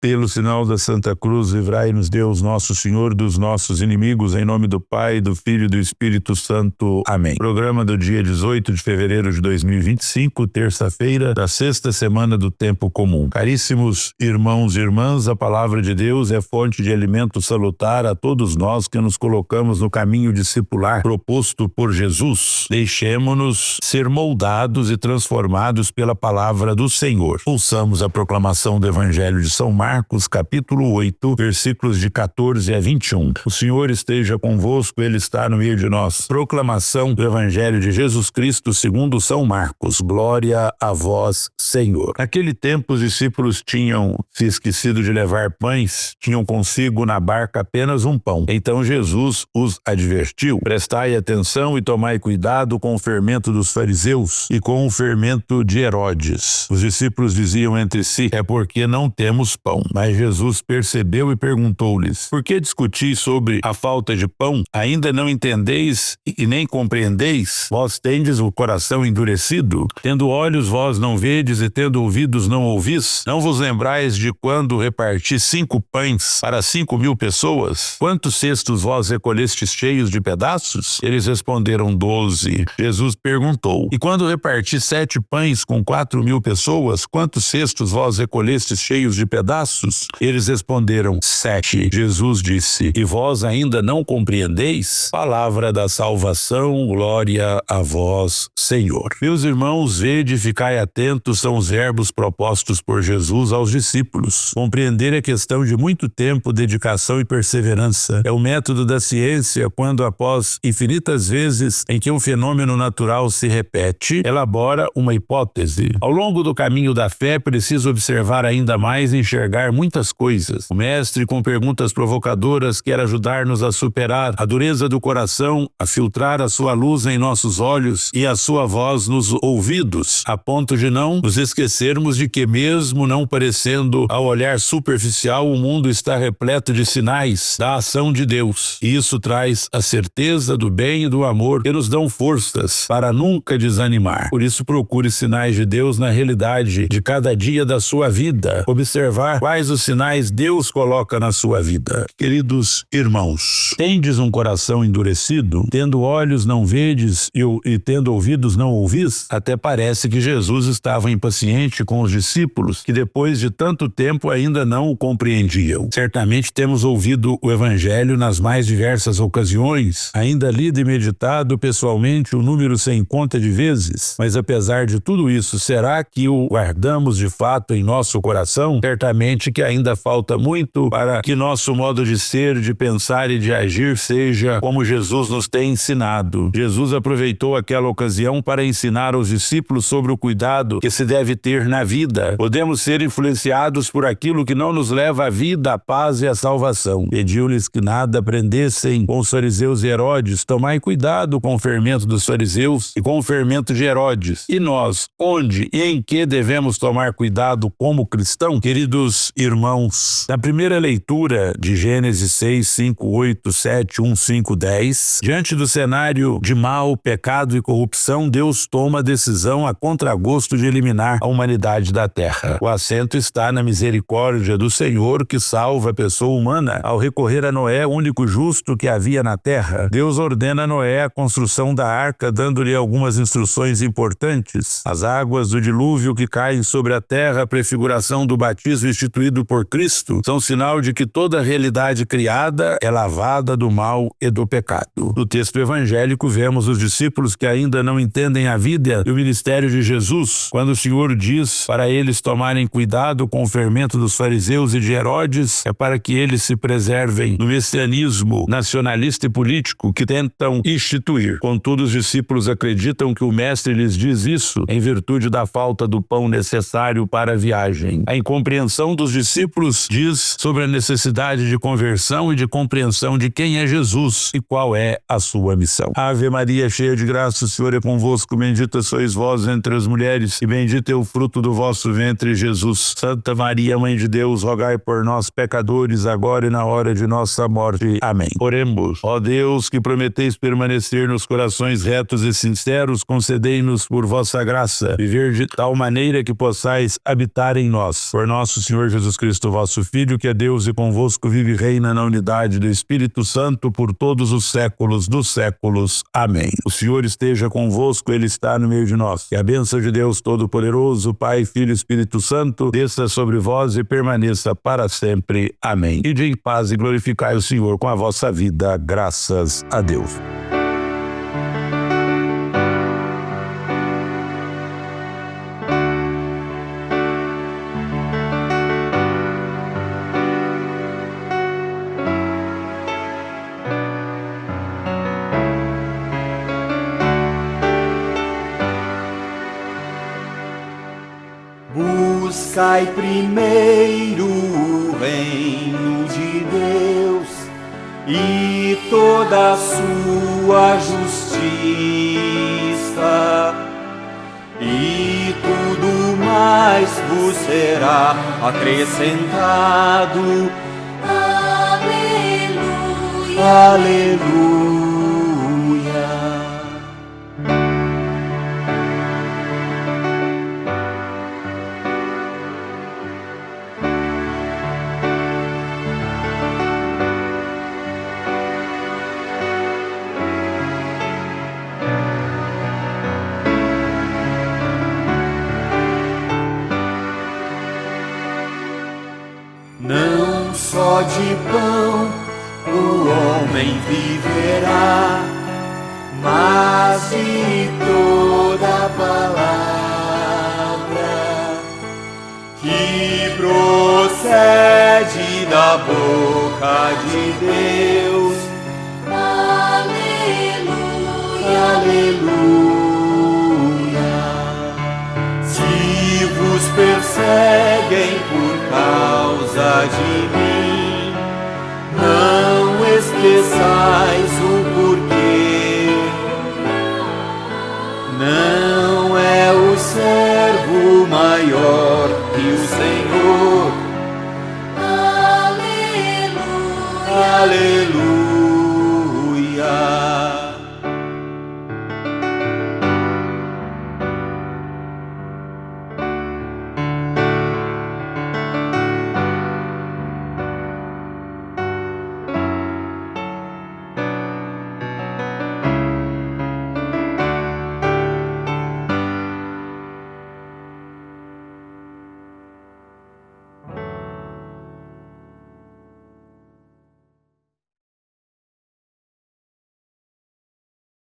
Pelo sinal da Santa Cruz, livrai-nos Deus nosso Senhor dos nossos inimigos, em nome do Pai, do Filho e do Espírito Santo. Amém. Programa do dia 18 de fevereiro de 2025, terça-feira da sexta semana do tempo comum. Caríssimos irmãos e irmãs, a palavra de Deus é fonte de alimento salutar a todos nós que nos colocamos no caminho discipular proposto por Jesus. Deixemo-nos ser moldados e transformados pela palavra do Senhor. Ouçamos a proclamação do Evangelho de São Marcos, capítulo 8, versículos de 14 a 21. O Senhor esteja convosco, Ele está no meio de nós. Proclamação do Evangelho de Jesus Cristo segundo São Marcos. Glória a vós, Senhor. Naquele tempo, os discípulos tinham se esquecido de levar pães, tinham consigo na barca apenas um pão. Então Jesus os advertiu: prestai atenção e tomai cuidado com o fermento dos fariseus e com o fermento de Herodes. Os discípulos diziam entre si: é porque não temos pão. Mas Jesus percebeu e perguntou-lhes: por que discutis sobre a falta de pão? Ainda não entendeis e nem compreendeis? Vós tendes o coração endurecido? Tendo olhos vós não vedes e tendo ouvidos não ouvis? Não vos lembrais de quando reparti 5 pães para 5.000 pessoas? Quantos cestos vós recolhestes cheios de pedaços? Eles responderam: 12. Jesus perguntou: e quando reparti 7 pães com 4.000 pessoas, quantos cestos vós recolhestes cheios de pedaços? Eles responderam: 7. Jesus disse: e vós ainda não compreendeis? Palavra da salvação, glória a vós, Senhor. Meus irmãos, vede e ficai atentos, são os verbos propostos por Jesus aos discípulos. Compreender é questão de muito tempo, dedicação e perseverança. É o método da ciência quando, após infinitas vezes em que um fenômeno natural se repete, elabora uma hipótese. Ao longo do caminho da fé, precisa observar ainda mais e enxergar muitas coisas. O mestre, com perguntas provocadoras, quer ajudar-nos a superar a dureza do coração, a filtrar a sua luz em nossos olhos e a sua voz nos ouvidos, a ponto de não nos esquecermos de que, mesmo não parecendo ao olhar superficial, o mundo está repleto de sinais da ação de Deus. E isso traz a certeza do bem e do amor que nos dão forças para nunca desanimar. Por isso, procure sinais de Deus na realidade de cada dia da sua vida. Observar quais os sinais Deus coloca na sua vida. Queridos irmãos, tendes um coração endurecido? Tendo olhos não vedes e tendo ouvidos não ouvis? Até parece que Jesus estava impaciente com os discípulos, que depois de tanto tempo ainda não o compreendiam. Certamente temos ouvido o Evangelho nas mais diversas ocasiões, ainda lido e meditado pessoalmente um número sem conta de vezes, mas apesar de tudo isso, será que o guardamos de fato em nosso coração? Certamente que ainda falta muito para que nosso modo de ser, de pensar e de agir seja como Jesus nos tem ensinado. Jesus aproveitou aquela ocasião para ensinar aos discípulos sobre o cuidado que se deve ter na vida. Podemos ser influenciados por aquilo que não nos leva à vida, à paz e à salvação. Pediu-lhes que nada aprendessem com os fariseus e Herodes. Tomai cuidado com o fermento dos fariseus e com o fermento de Herodes. E nós, onde e em que devemos tomar cuidado como cristão? Queridos irmãos, na primeira leitura de Gênesis 6, 5, 8, 7, 1, 5, 10, diante do cenário de mal, pecado e corrupção, Deus toma a decisão a contragosto de eliminar a humanidade da terra. O acento está na misericórdia do Senhor, que salva a pessoa humana ao recorrer a Noé, o único justo que havia na terra. Deus ordena a Noé a construção da arca, dando-lhe algumas instruções importantes. As águas do dilúvio que caem sobre a terra, a prefiguração do batismo instituído por Cristo, são sinal de que toda a realidade criada é lavada do mal e do pecado. No texto evangélico vemos os discípulos que ainda não entendem a vida e o ministério de Jesus, quando o Senhor diz para eles tomarem cuidado com o fermento dos fariseus e de Herodes, é para que eles se preservem no messianismo nacionalista e político que tentam instituir. Contudo, os discípulos acreditam que o mestre lhes diz isso em virtude da falta do pão necessário para a viagem. A incompreensão dos discípulos diz sobre a necessidade de conversão e de compreensão de quem é Jesus e qual é a sua missão. Ave Maria, cheia de graça, o Senhor é convosco, bendita sois vós entre as mulheres e bendito é o fruto do vosso ventre, Jesus. Santa Maria, Mãe de Deus, rogai por nós, pecadores, agora e na hora de nossa morte. Amém. Oremos. Ó Deus, que prometeis permanecer nos corações retos e sinceros, concedei-nos por vossa graça viver de tal maneira que possais habitar em nós. Por nosso Senhor Jesus Cristo, vosso Filho, que é Deus e convosco vive e reina na unidade do Espírito Santo por todos os séculos dos séculos. Amém. O Senhor esteja convosco, Ele está no meio de nós. Que a bênção de Deus Todo-Poderoso, Pai, Filho e Espírito Santo, desça sobre vós e permaneça para sempre. Amém. Ide em paz e glorificai o Senhor com a vossa vida. Graças a Deus. Buscai primeiro o reino de Deus e toda a sua justiça, e tudo mais vos será acrescentado. Aleluia, aleluia. Não só de pão o homem viverá, mas de toda palavra que procede da boca de Deus. Aleluia, aleluia. Se vos perseguem por causa de mim, não esqueçais o porquê. Não é o servo maior que o Senhor. Aleluia, aleluia.